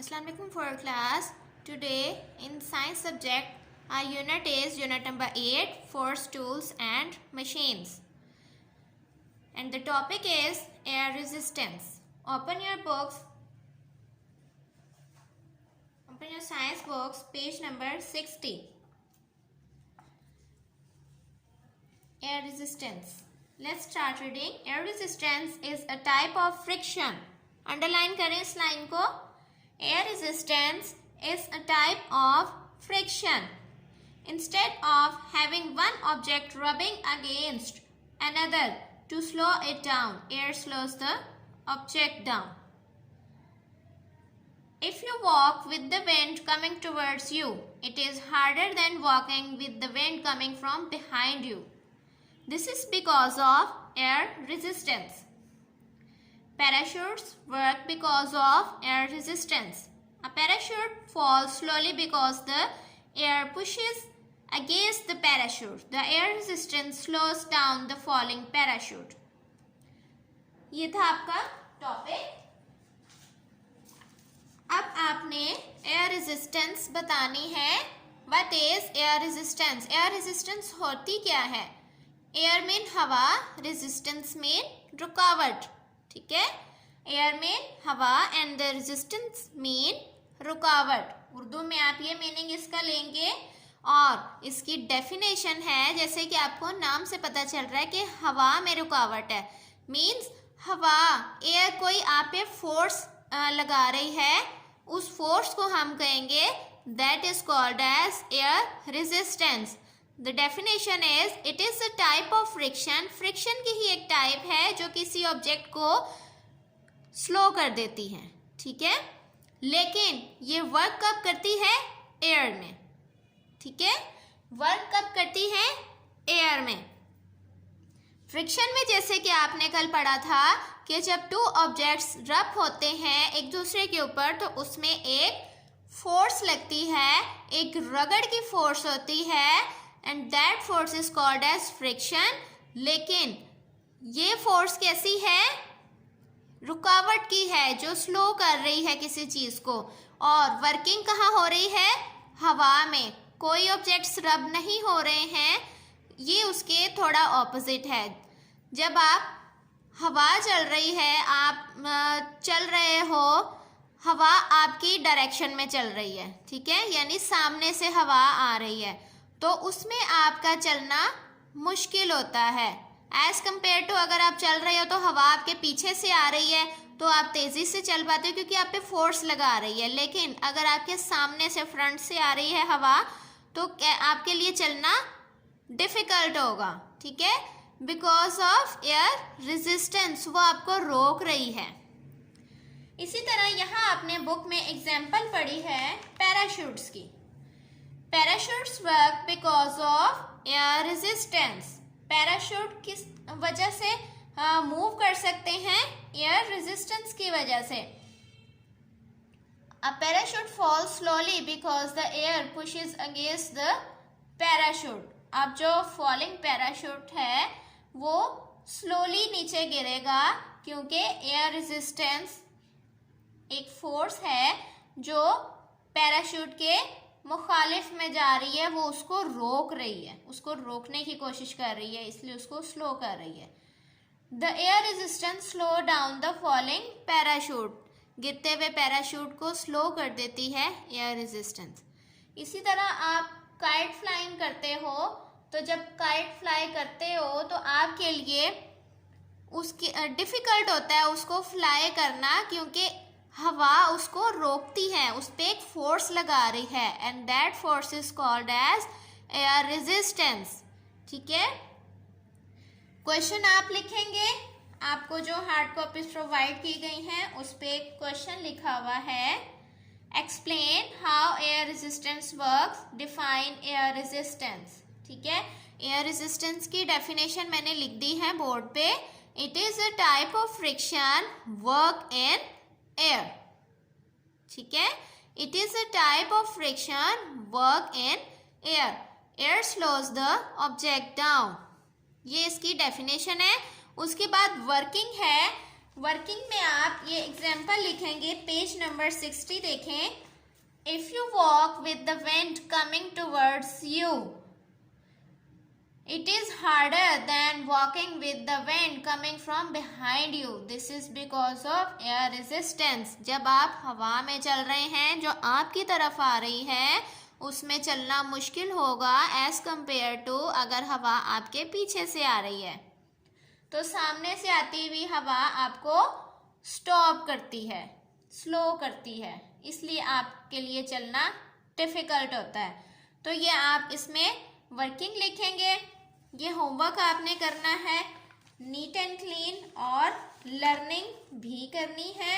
Assalamu alaikum for class. Today in science subject our unit is unit number 8, force, tools and machines. And the topic is air resistance. Open your books. Open your science books, page number 60. Air resistance. Let's start reading. Air resistance is a type of friction. Underline करें इस line को. Air resistance is a type of friction. Instead of having one object rubbing against another to slow it down, air slows the object down. If you walk with the wind coming towards you, it is harder than walking with the wind coming from behind you. This is because of air resistance. Parachutes work because of air resistance. A parachute falls slowly because the air pushes against the parachute. The air resistance slows down the falling parachute. ये था आपका topic. अब आपने air resistance बतानी है. What is air resistance? Air resistance होती क्या है? एयर मीन हवा, रेजिस्टेंस मीन रुकावट. ठीक है, एयर मीन हवा एंड द रेजिस्टेंस मीन रुकावट. उर्दू में आप ये मीनिंग इसका लेंगे और इसकी डेफिनेशन है, जैसे कि आपको नाम से पता चल रहा है कि हवा में रुकावट है. मीन्स हवा, एयर कोई आप पे फोर्स लगा रही है, उस फोर्स को हम कहेंगे that is called as air resistance. The definition is it is a type of friction. Friction की ही एक टाइप है जो किसी ऑब्जेक्ट को स्लो कर देती है. ठीक है, लेकिन ये वर्क कब करती है? एयर में. ठीक है, वर्क कब करती है? एयर में. फ्रिक्शन में जैसे कि आपने कल पढ़ा था कि जब टू ऑब्जेक्ट्स रब होते हैं एक दूसरे के ऊपर तो उसमें एक फोर्स लगती है, एक रगड़ की फोर्स होती है and that force is called as friction. लेकिन ये फोर्स कैसी है? रुकावट की है, जो स्लो कर रही है किसी चीज को. और वर्किंग कहाँ हो रही है? हवा में. कोई ऑब्जेक्ट्स रब नहीं हो रहे हैं, ये उसके थोड़ा ऑपोजिट है. जब आप हवा चल रही है, आप चल रहे हो, हवा आपकी डायरेक्शन में चल रही है. ठीक है, यानी सामने से हवा आ रही है, तो उसमें आपका चलना मुश्किल होता है एज कम्पेयर टू अगर आप चल रहे हो तो हवा आपके पीछे से आ रही है तो आप तेज़ी से चल पाते हो क्योंकि आप पे फोर्स लगा रही है. लेकिन अगर आपके सामने से, फ्रंट से आ रही है हवा, तो आपके लिए चलना डिफ़िकल्ट होगा. ठीक है, बिकॉज ऑफ एयर रेजिस्टेंस, वो आपको रोक रही है. इसी तरह यहाँ आपने बुक में एग्जाम्पल पढ़ी है पैराशूट्स की. Parachutes work because of air resistance. Parachute किस वजह से मूव कर सकते हैं? एयर रेजिस्टेंस की वजह से. A parachute falls slowly because the air pushes against the parachute. अब जो फॉलिंग पैराशूट है वो स्लोली नीचे गिरेगा क्योंकि एयर रेजिस्टेंस एक फोर्स है जो पैराशूट के मुखालिफ में जा रही है, वो उसको रोक रही है, उसको रोकने की कोशिश कर रही है, इसलिए उसको स्लो कर रही है. The air resistance slow down the falling parachute. गिरते हुए पैराशूट को स्लो कर देती है एयर रेजिस्टेंस. इसी तरह आप काइट फ्लाइंग करते हो, तो जब काइट फ्लाई करते हो तो आपके लिए उसकी डिफ़िकल्ट होता है उसको फ्लाई करना क्योंकि हवा उसको रोकती है, उस पर एक फोर्स लगा रही है and that force is called as air resistance. ठीक है, क्वेश्चन आप लिखेंगे. आपको जो हार्ड कॉपीज प्रोवाइड की गई हैं उस पर एक क्वेश्चन लिखा हुआ है, explain how air resistance works, define air resistance. ठीक है, एयर रेजिस्टेंस की डेफिनेशन मैंने लिख दी है बोर्ड पे. It is a type of friction work in air. ठीक है, it is a type of friction work in air. Air slows the object down. ये इसकी डेफिनेशन है. उसके बाद वर्किंग है. वर्किंग में आप ये एग्जाम्पल लिखेंगे, पेज नंबर 60 देखें। If you walk with the wind coming towards you, it is harder than walking with the wind coming from behind you. This is because of air resistance. जब आप हवा में चल रहे हैं जो आपकी तरफ आ रही है, उसमें चलना मुश्किल होगा एज कंपेयर टू अगर हवा आपके पीछे से आ रही है। तो सामने से आती हुई हवा आपको स्टॉप करती है, स्लो करती है, इसलिए आपके लिए चलना डिफिकल्ट होता है। तो ये आप इसमें वर्किंग लिखेंगे। ये होमवर्क आपने करना है, नीट एंड क्लीन, और लर्निंग भी करनी है।